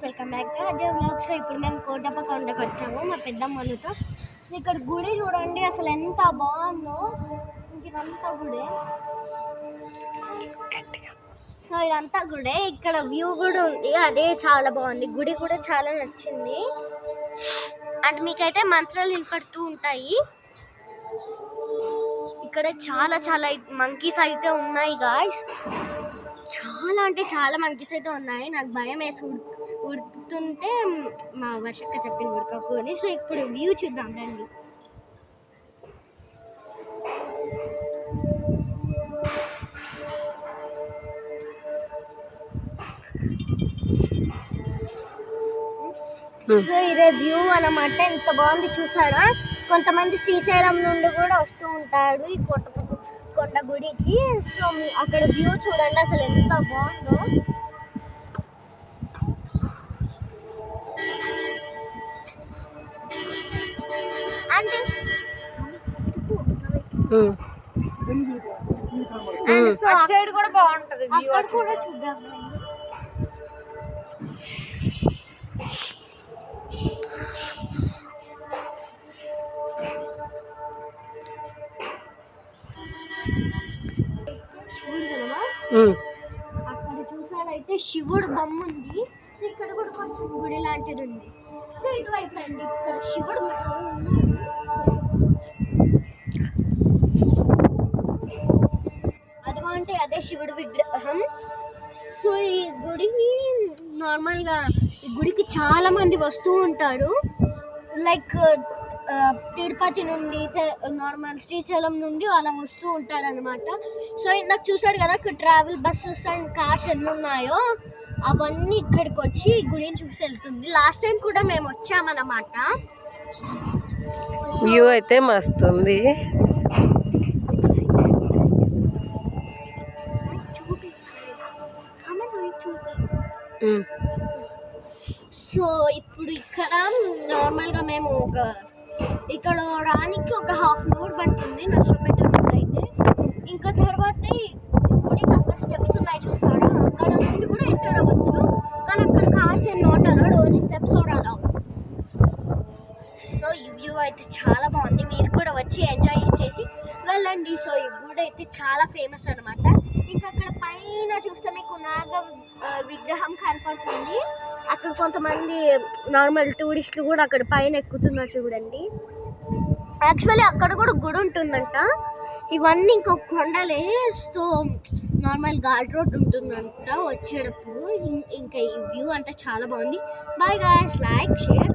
Welcome back to అదే vlogs. ఇప్పుడు మేము కోటప్ప కొండకు వచ్చాము మా పెద్దమ్మలతో. ఇక్కడ గుడి చూడండి అసలు ఎంత బాగుందో. ఇదంతా గుడే, సో ఇదంతా గుడే. ఇక్కడ వ్యూ కూడా ఉంది, అదే చాలా బాగుంది. గుడి కూడా చాలా నచ్చింది. అండ్ మీకైతే మంత్రాలు వినపడుతూ ఉంటాయి. ఇక్కడ చాలా చాలా మంకీస్ అయితే ఉన్నాయి గాయ్స్. చాలా అంటే చాలా మంకీస్ అయితే ఉన్నాయి. నాకు భయం వేసి ఉడుతుంటే మా వర్షక్క చెప్పింది ఉడకకు అని. సో ఇప్పుడు వ్యూ చూద్దాం రండి. సో ఇదే వ్యూ అన్నమాట. ఎంత బాగుంది చూసారా. కొంతమంది శ్రీశైలం నుండి కూడా వస్తూ ఉంటాడు ఈ కొండ గుడికి. సో అక్కడ వ్యూ చూడండి అసలు ఎంత బాగుందో. అంటే సో సైడ్ కూడా బాగుంటది, అక్కడ కూడా చూద్దాం. అక్కడ చూసారైతే శివుడు బొమ్మ ఉంది. సో ఇక్కడ కూడా కొంచెం గుడి లాంటిది ఉంది. సో ఇటువైపు రండి, ఇక్కడ శివుడు అదిగోంటే అదే శివుడు విగ్రహం. సో ఈ గుడిని నార్మల్గా ఈ గుడికి చాలా మంది వస్తూ ఉంటారు. లైక్ తిరుపతి నుండి, నార్మల్ శ్రీశైలం నుండి అలా వస్తూ ఉంటారు అనమాట. సో నాకు చూసాడు కదా ఇక్కడ ట్రావెల్ బస్సెస్ అండ్ కార్స్ ఎన్ని ఉన్నాయో అవన్నీ ఇక్కడికి వచ్చి గుడిని చూసి వెళ్తుంది. లాస్ట్ టైం కూడా మేము వచ్చామన్నమాట. వ్యూ అయితే మస్తు ఉంది. సో ఇప్పుడు ఇక్కడ నార్మల్గా మేము ఇక్కడ రానికి ఒక ½ అవర్ పడుతుంది నర్సపేట నుండి అయితే. ఇంకా తర్వాత గుడికి అక్కడ స్టెప్స్ ఉన్నాయి చూస్తారా, అక్కడ నుండి కూడా ఎంటర్ అవ్వచ్చు. కానీ అక్కడ కార్స్ ఏం నాట్ అలౌడ్, ఓన్లీ స్టెప్స్ కూడా అలౌడ్. సో ఈ వ్యూ అయితే చాలా బాగుంది, మీరు కూడా వచ్చి ఎంజాయ్ చేసి వెళ్ళండి. సో ఈ గుడి అయితే చాలా ఫేమస్ అనమాట. ఇంకా అక్కడ పైన చూస్తే మీకు నాగ విగ్రహం కనపడుతుంది. అక్కడ కొంతమంది నార్మల్ టూరిస్టులు కూడా అక్కడ పైన ఎక్కుతున్నారు చూడండి. యాక్చువల్లీ అక్కడ కూడా గుడి ఉంటుందంట. ఇవన్నీ ఇంకొక కొండలే. సో నార్మల్ ఘాట్ రోడ్ ఉంటుందంట వచ్చేటప్పుడు. ఇంకా ఈ వ్యూ అంటే చాలా బాగుంది. Bye guys, like share.